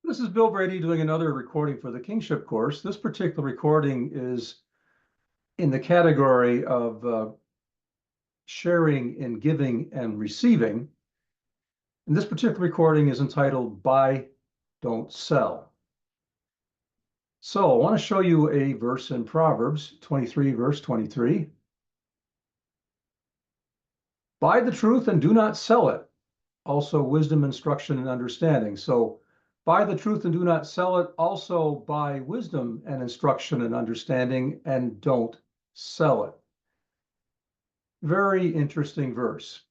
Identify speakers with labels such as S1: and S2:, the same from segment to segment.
S1: This is Bill Brady doing another recording for the Kingship course. This particular recording is in the category of sharing and giving and receiving. And this particular recording is entitled Buy, Don't Sell. So I want to show you a verse in Proverbs 23, verse 23. Buy the truth and do not sell it. Also wisdom, instruction, and understanding. So buy the truth and do not sell it. Also buy wisdom and instruction and understanding, and don't sell it. Very interesting verse.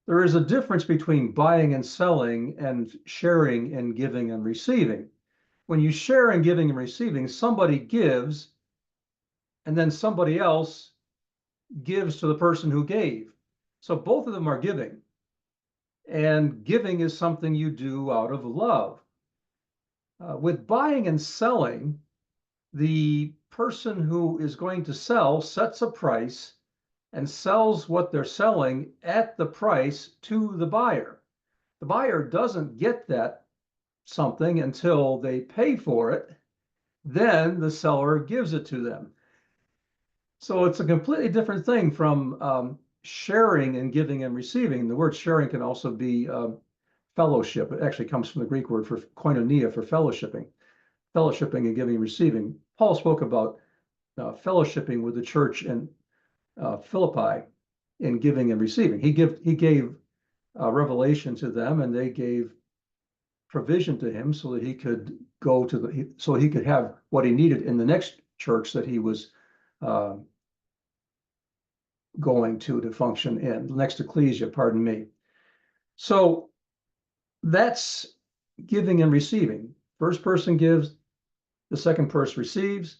S1: There is a difference between buying and selling and sharing and giving and receiving. When you share and giving and receiving, somebody gives and then somebody else gives to the person who gave. So both of them are giving. And giving is something you do out of love. With buying and selling, the person who is going to sell sets a price and sells what they're selling at the price to the buyer. The buyer doesn't get that something until they pay for it. Then the seller gives it to them. So it's a completely different thing from sharing and giving and receiving. The word sharing can also be fellowship. It actually comes from the Greek word for koinonia, for fellowshipping and giving and receiving. Paul spoke about fellowshipping with the church in Philippi in giving and receiving. He gave revelation to them, and they gave provision to him so that he could go to so he could have what he needed in the next church that he was going to function in, the next ecclesia, pardon me. So that's giving and receiving. First person gives, the second person receives,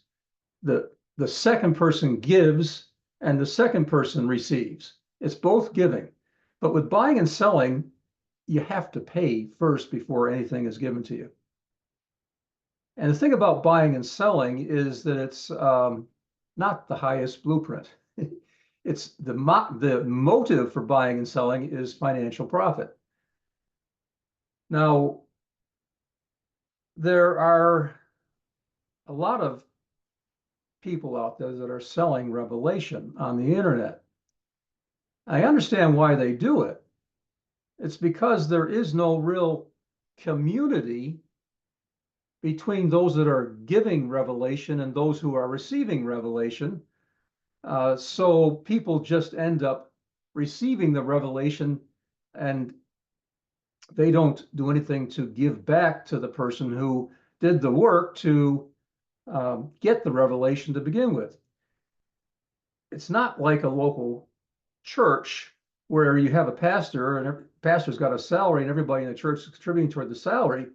S1: the second person gives, and the second person receives. It's both giving. But with buying and selling, you have to pay first before anything is given to you. And the thing about buying and selling is that it's not the highest blueprint. It's the motive for buying and selling is financial profit. Now, there are a lot of people out there that are selling revelation on the internet. I understand why they do it. It's because there is no real community between those that are giving revelation and those who are receiving revelation. So people just end up receiving the revelation and they don't do anything to give back to the person who did the work to get the revelation to begin with. It's not like a local church where you have a pastor and every pastor's got a salary and everybody in the church is contributing toward the salary.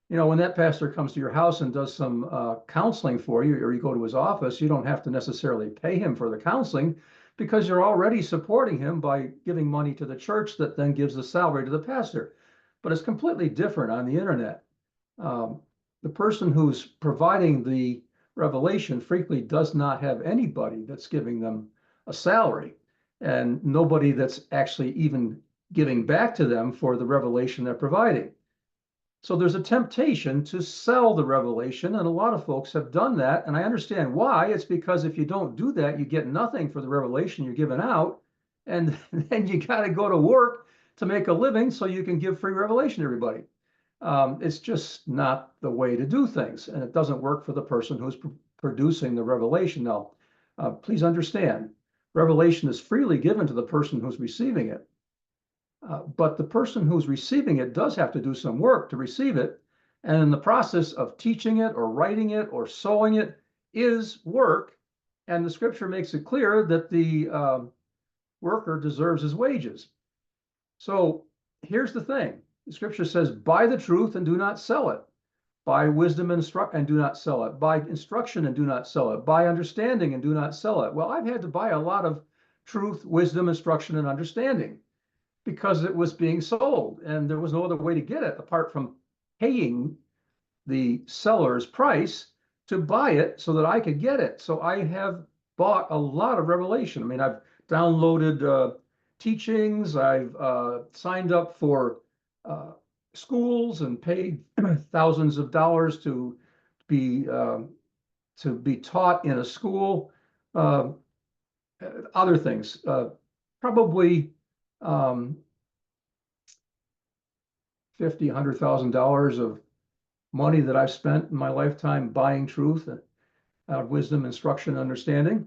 S1: You know, when that pastor comes to your house and does some counseling for you, or you go to his office, you don't have to necessarily pay him for the counseling because you're already supporting him by giving money to the church that then gives the salary to the pastor. But it's completely different on the internet. The person who's providing the revelation frequently does not have anybody that's giving them a salary and nobody that's actually even giving back to them for the revelation they're providing. So there's a temptation to sell the revelation, and a lot of folks have done that, and I understand why. It's because if you don't do that, you get nothing for the revelation you're giving out, and then you got to go to work to make a living so you can give free revelation to everybody. It's just not the way to do things, and it doesn't work for the person who's producing the revelation. Now, please understand, revelation is freely given to the person who's receiving it. But the person who's receiving it does have to do some work to receive it. And in the process of teaching it or writing it or sowing it is work. And the scripture makes it clear that the worker deserves his wages. So here's the thing. The scripture says, buy the truth and do not sell it. Buy wisdom and do not sell it. Buy instruction and do not sell it. Buy understanding and do not sell it. Well, I've had to buy a lot of truth, wisdom, instruction, and understanding because it was being sold and there was no other way to get it apart from paying the seller's price to buy it so that I could get it. So I have bought a lot of revelation. I mean, I've downloaded teachings. I've signed up for schools and paid thousands of dollars be to be taught in a school. Uh, Other things, probably um, $50,000, $100,000 of money that I've spent in my lifetime buying truth out of wisdom, instruction, understanding.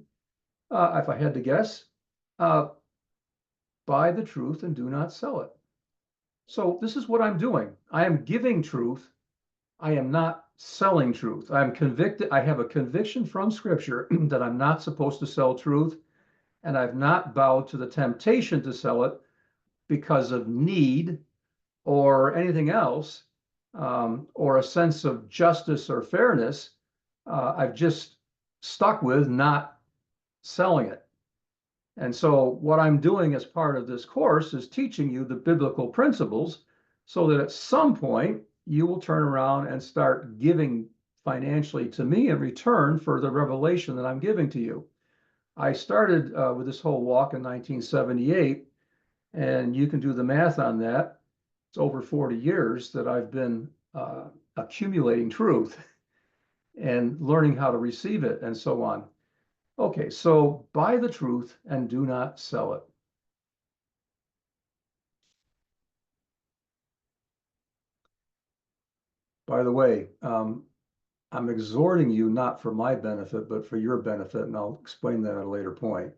S1: If I had to guess, uh, buy the truth and do not sell it. So this is what I'm doing. I am giving truth. I am not selling truth. I am convicted. I have a conviction from Scripture that I'm not supposed to sell truth, and I've not bowed to the temptation to sell it because of need or anything else, or a sense of justice or fairness. I've just stuck with not selling it. And so what I'm doing as part of this course is teaching you the biblical principles so that at some point you will turn around and start giving financially to me in return for the revelation that I'm giving to you. I started with this whole walk in 1978, and you can do the math on that. It's over 40 years that I've been accumulating truth and learning how to receive it and so on. Okay, so buy the truth and do not sell it. By the way, I'm exhorting you not for my benefit, but for your benefit, and I'll explain that at a later point.